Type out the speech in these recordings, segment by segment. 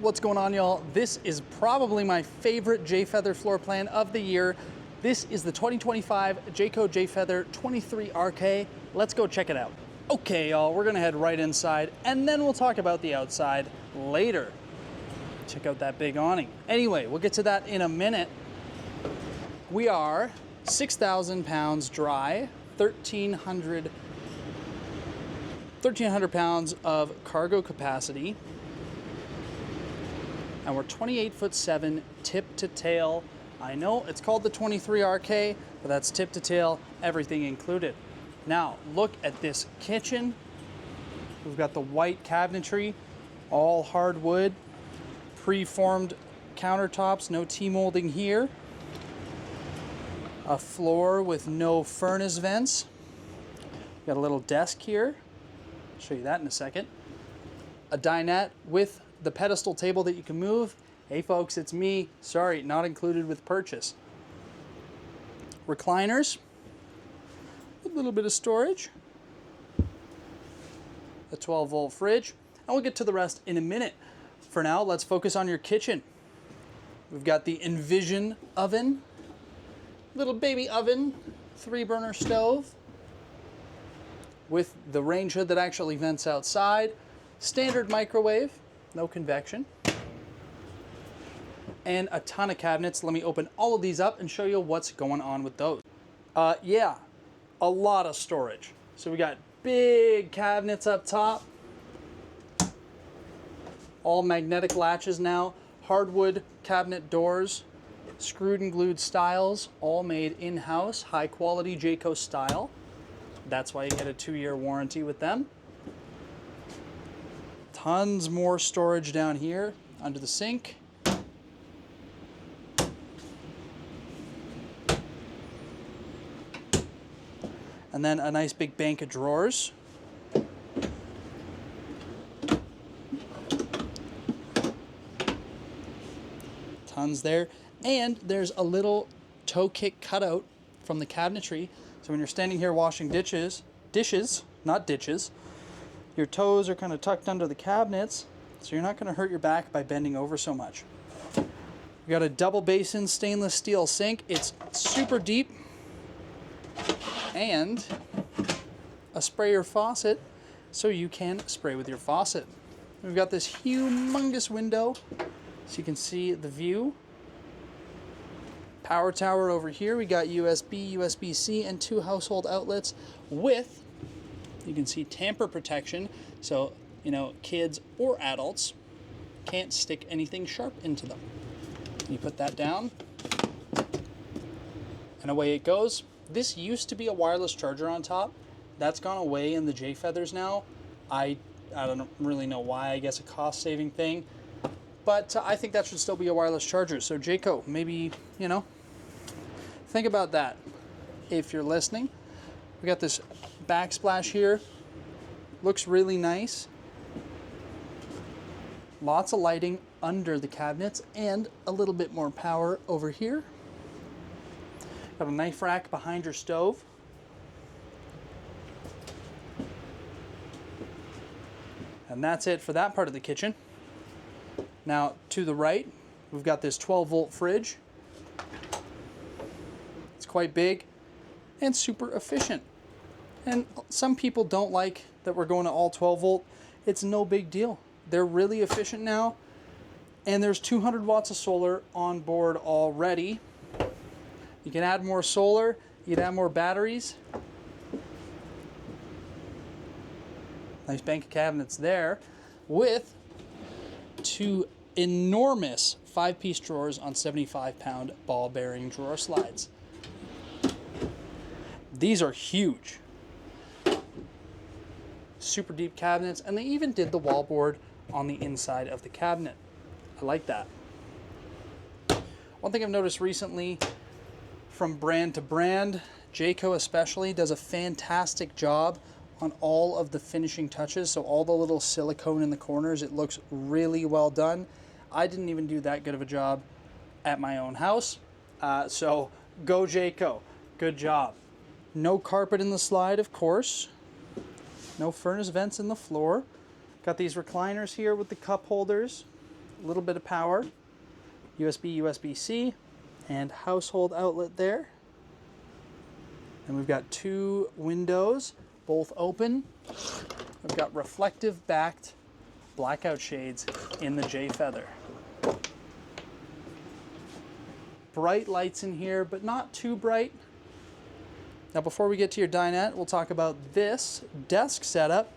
What's going on, y'all? This is probably my favorite Jayfeather floor plan of the year. This is the 2025 Jayco Jayfeather 23RK. Let's go check it out. Okay, y'all, we're gonna head right inside and then we'll talk about the outside later. Check out that big awning. Anyway, we'll get to that in a minute. We are 6,000 pounds dry, 1,300 pounds of cargo capacity. And we're 28'7" tip to tail. I know it's called the 23RK, but that's tip to tail, everything included. Now, look at this kitchen. We've got the white cabinetry, all hardwood, pre-formed countertops, no T-molding here. A floor with no furnace vents. Got a little desk here. I'll show you that in a second. A dinette with the pedestal table that you can move. Hey folks, it's me. Sorry, not included with purchase. Recliners. A little bit of storage. A 12-volt fridge. And we'll get to the rest in a minute. For now, let's focus on your kitchen. We've got the Envision oven. Little baby oven. 3-burner stove. With the range hood that actually vents outside. Standard microwave. No convection. And a ton of cabinets. Let me open all of these up and show you what's going on with those. Yeah, a lot of storage. So we got big cabinets up top. All magnetic latches now. Hardwood cabinet doors. Screwed and glued styles. All made in-house. High quality Jayco style. That's why you get a 2-year warranty with them. Tons more storage down here under the sink. And then a nice big bank of drawers. Tons there. And there's a little toe kick cutout from the cabinetry. So when you're standing here washing dishes, not ditches, your toes are kind of tucked under the cabinets, so you're not going to hurt your back by bending over so much. We got a double basin stainless steel sink. It's super deep. And a sprayer faucet, so you can spray with your faucet. We've got this humongous window, so you can see the view. Power tower over here. We got USB, USB-C, and 2 household outlets with, you can see, tamper protection, so kids or adults can't stick anything sharp into them. You put that down, and away it goes. This used to be a wireless charger on top. That's gone away in the Jayfeathers now. I don't really know why. I guess a cost-saving thing, but I think that should still be a wireless charger. So Jayco, maybe think about that if you're listening. We got this backsplash here. Looks really nice. Lots of lighting under the cabinets and a little bit more power over here. Got a knife rack behind your stove. And that's it for that part of the kitchen. Now to the right, we've got this 12-volt fridge. It's quite big and super efficient. And some people don't like that we're going to all 12-volt. It's no big deal. They're really efficient now. And there's 200 watts of solar on board already. You can add more solar, you can add more batteries. Nice bank of cabinets there with 2 enormous 5-piece drawers on 75-pound ball-bearing drawer slides. These are huge. Super deep cabinets, and they even did the wallboard on the inside of the cabinet. I like that. One thing I've noticed recently, from brand to brand, Jayco especially does a fantastic job on all of the finishing touches. So all the little silicone in the corners, it looks really well done. I didn't even do that good of a job at my own house. So go Jayco, good job. No carpet in the slide, of course. No furnace vents in the floor. Got these recliners here with the cup holders. a little bit of power, USB, USB-C, and household outlet there. And we've got 2 windows, both open. We've got reflective backed blackout shades in the J Feather. Bright lights in here, but not too bright. Now before we get to your dinette, we'll talk about this desk setup.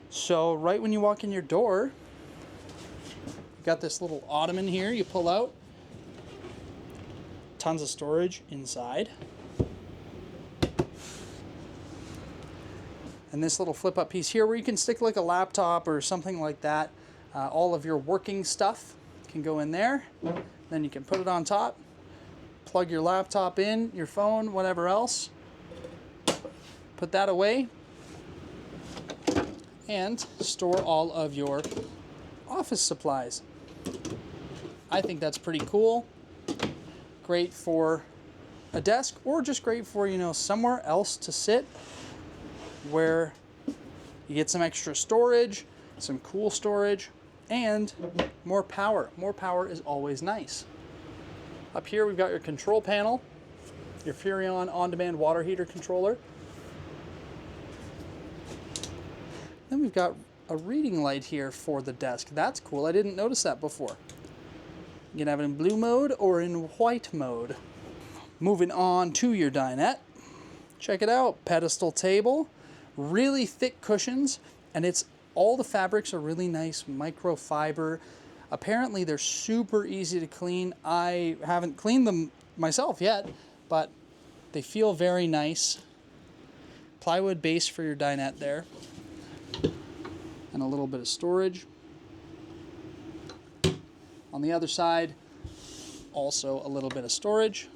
So right when you walk in your door, you got this little ottoman here you pull out. Tons of storage inside. And this little flip up piece here where you can stick like a laptop or something like that. All of your working stuff can go in there. Then you can put it on top, plug your laptop in, your phone, whatever else. Put that away and store all of your office supplies. I think that's pretty cool. Great for a desk, or just great for, you know, somewhere else to sit where you get some extra storage, some cool storage, and more power. More power is always nice. Up here we've got your control panel, your Furrion on-demand water heater controller. Then we've got a reading light here for the desk. That's cool. I didn't notice that before. You can have it in blue mode or in white mode. Moving on to your dinette. Check it out. Pedestal table, really thick cushions, and all the fabrics are really nice microfiber. Apparently they're super easy to clean. I haven't cleaned them myself yet, but they feel very nice. Plywood base for your dinette there. And a little bit of storage. On the other side, also a little bit of storage.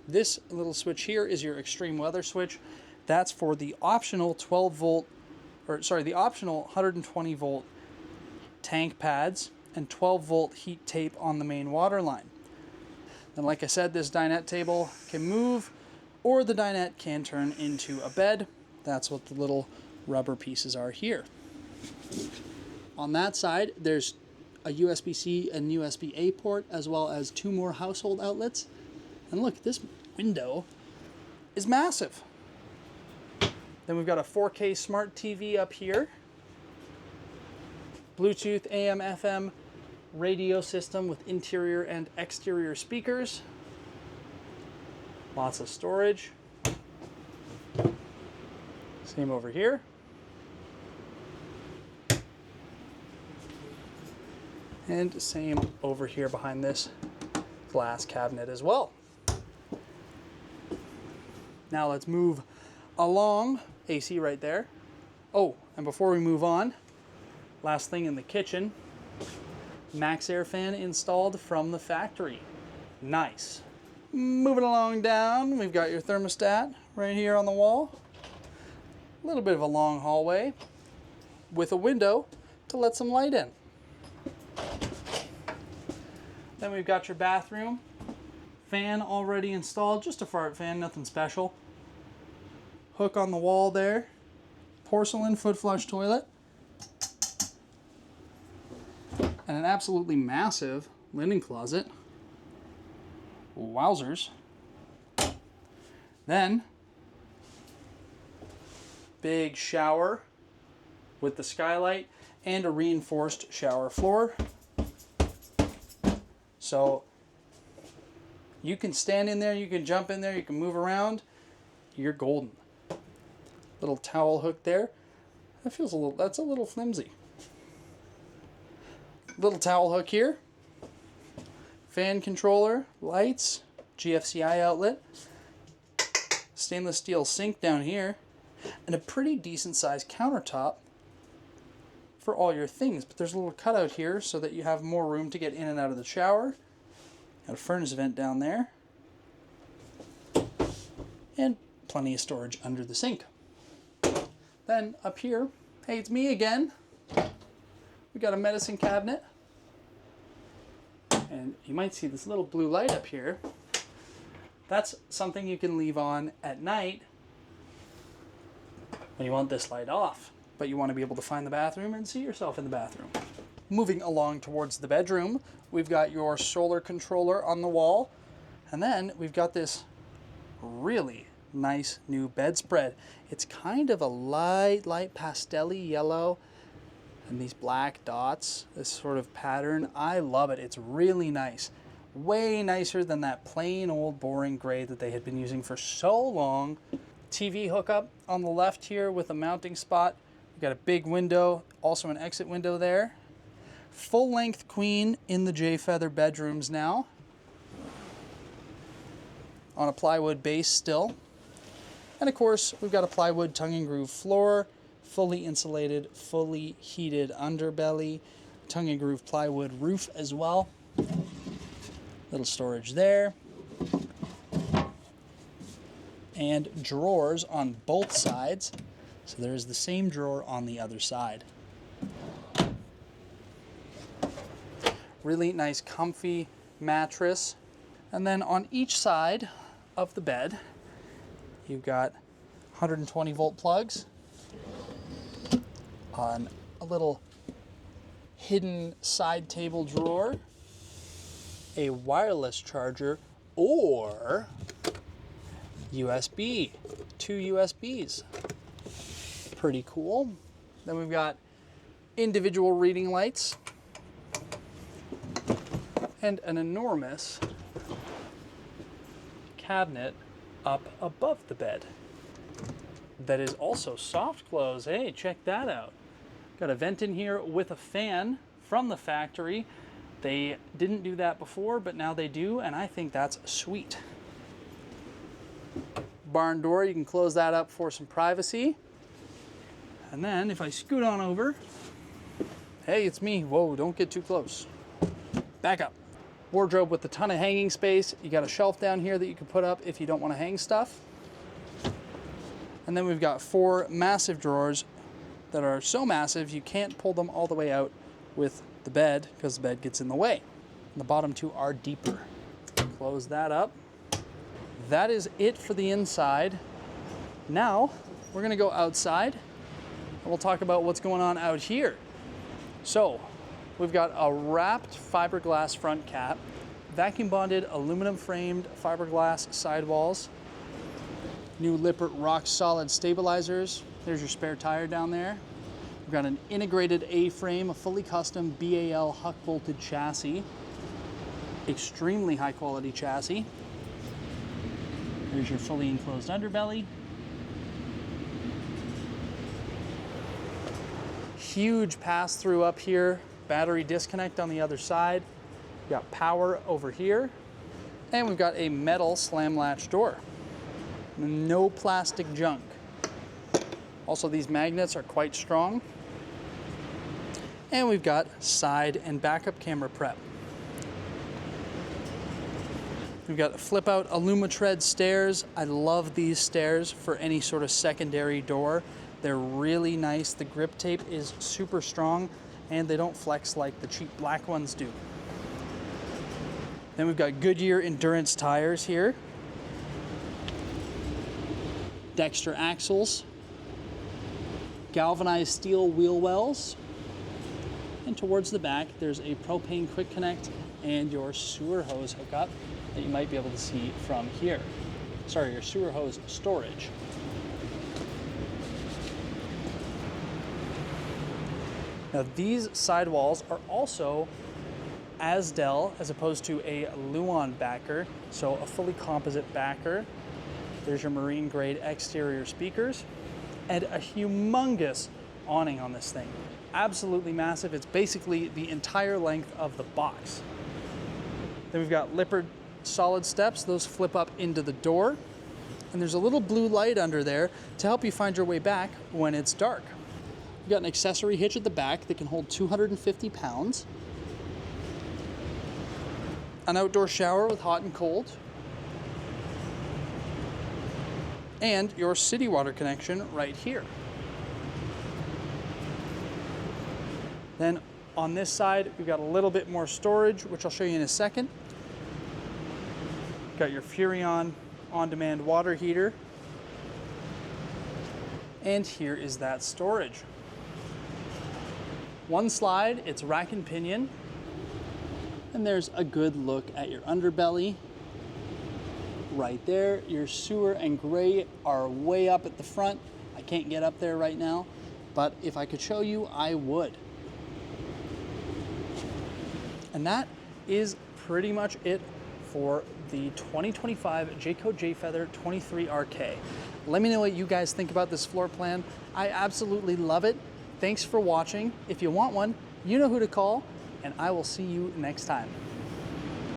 This little switch here is your extreme weather switch. That's for the optional 120 volt tank pads and 12 volt heat tape on the main water line. Then, like I said, this dinette table can move, or the dinette can turn into a bed. That's what the little rubber pieces are here. On that side, there's a USB-C and USB-A port, as well as 2 more household outlets. And look, this window is massive. Then we've got a 4K smart TV up here. Bluetooth, AM, FM radio system with interior and exterior speakers. Lots of storage. Same over here. And same over here behind this glass cabinet as well. Now let's move along. AC right there. Oh, and before we move on, last thing in the kitchen, Max Air fan installed from the factory. Nice. Moving along down, we've got your thermostat right here on the wall. A little bit of a long hallway with a window to let some light in. Then we've got your bathroom. Fan already installed, just a fart fan, nothing special. Hook on the wall there. Porcelain foot flush toilet. And an absolutely massive linen closet. Wowzers. Then, big shower with the skylight and a reinforced shower floor. So you can stand in there, you can jump in there, you can move around. You're golden. Little towel hook there. That's a little flimsy. Little towel hook here. Fan controller, lights, GFCI outlet. Stainless steel sink down here. And a pretty decent sized countertop for all your things. But there's a little cutout here so that you have more room to get in and out of the shower. Got a furnace vent down there. And plenty of storage under the sink. Then up here, hey, it's me again. We got a medicine cabinet. And you might see this little blue light up here. That's something you can leave on at night when you want this light off. but you want to be able to find the bathroom and see yourself in the bathroom. Moving along towards the bedroom, we've got your solar controller on the wall, and then we've got this really nice new bedspread. It's kind of a light pastel-y yellow and these black dots, this sort of pattern. I love it. It's really nice. Way nicer than that plain old boring gray that they had been using for so long. TV hookup on the left here with a mounting spot. We've got a big window, also an exit window there. Full length queen in the J Feather bedrooms now. On a plywood base still. And of course, we've got a plywood tongue and groove floor, fully insulated, fully heated underbelly, tongue and groove plywood roof as well. Little storage there. And drawers on both sides. So there's the same drawer on the other side. Really nice comfy mattress. And then on each side of the bed, you've got 120 volt plugs on a little hidden side table drawer, a wireless charger, or USB, 2 USBs. Pretty cool. Then we've got individual reading lights and an enormous cabinet up above the bed that is also soft close. Hey, check that out. Got a vent in here with a fan from the factory. They didn't do that before, but now they do, and I think that's sweet. Barn door, you can close that up for some privacy. And then if I scoot on over, hey, it's me. Whoa, don't get too close. Back up. Wardrobe with a ton of hanging space. You got a shelf down here that you can put up if you don't want to hang stuff. And then we've got 4 massive drawers that are so massive you can't pull them all the way out with the bed because the bed gets in the way. And the bottom 2 are deeper. Close that up. That is it for the inside. Now we're gonna go outside and we'll talk about what's going on out here. So we've got a wrapped fiberglass front cap, vacuum bonded aluminum framed fiberglass sidewalls, new Lippert rock solid stabilizers. There's your spare tire down there. We've got an integrated A-frame, a fully custom BAL Huck bolted chassis, extremely high quality chassis. There's your fully enclosed underbelly. Huge pass-through up here, battery disconnect on the other side. We've got power over here, and we've got a metal slam latch door. No plastic junk. Also, these magnets are quite strong. And we've got side and backup camera prep. We've got flip-out Alumatread stairs. I love these stairs for any sort of secondary door. They're really nice. The grip tape is super strong, and they don't flex like the cheap black ones do. Then we've got Goodyear Endurance tires here. Dexter axles. Galvanized steel wheel wells. And towards the back, there's a propane quick connect and your sewer hose hookup that you might be able to see from here. Sorry, your sewer hose storage. Now these sidewalls are also Asdel as opposed to a Luan backer, so a fully composite backer. There's your marine grade exterior speakers and a humongous awning on this thing. Absolutely massive. It's basically the entire length of the box. Then we've got Lippert solid steps. Those flip up into the door. And there's a little blue light under there to help you find your way back when it's dark. We've got an accessory hitch at the back that can hold 250 pounds. An outdoor shower with hot and cold. And your city water connection right here. Then on this side, we've got a little bit more storage, which I'll show you in a second. Got your Furrion on-demand water heater. And here is that storage. One slide, it's rack and pinion. And there's a good look at your underbelly. Right there, your sewer and grate are way up at the front. I can't get up there right now, but if I could show you, I would. And that is pretty much it for the 2025 Jayco Jayfeather 23RK. Let me know what you guys think about this floor plan. I absolutely love it. Thanks for watching. If you want one, you know who to call, and I will see you next time.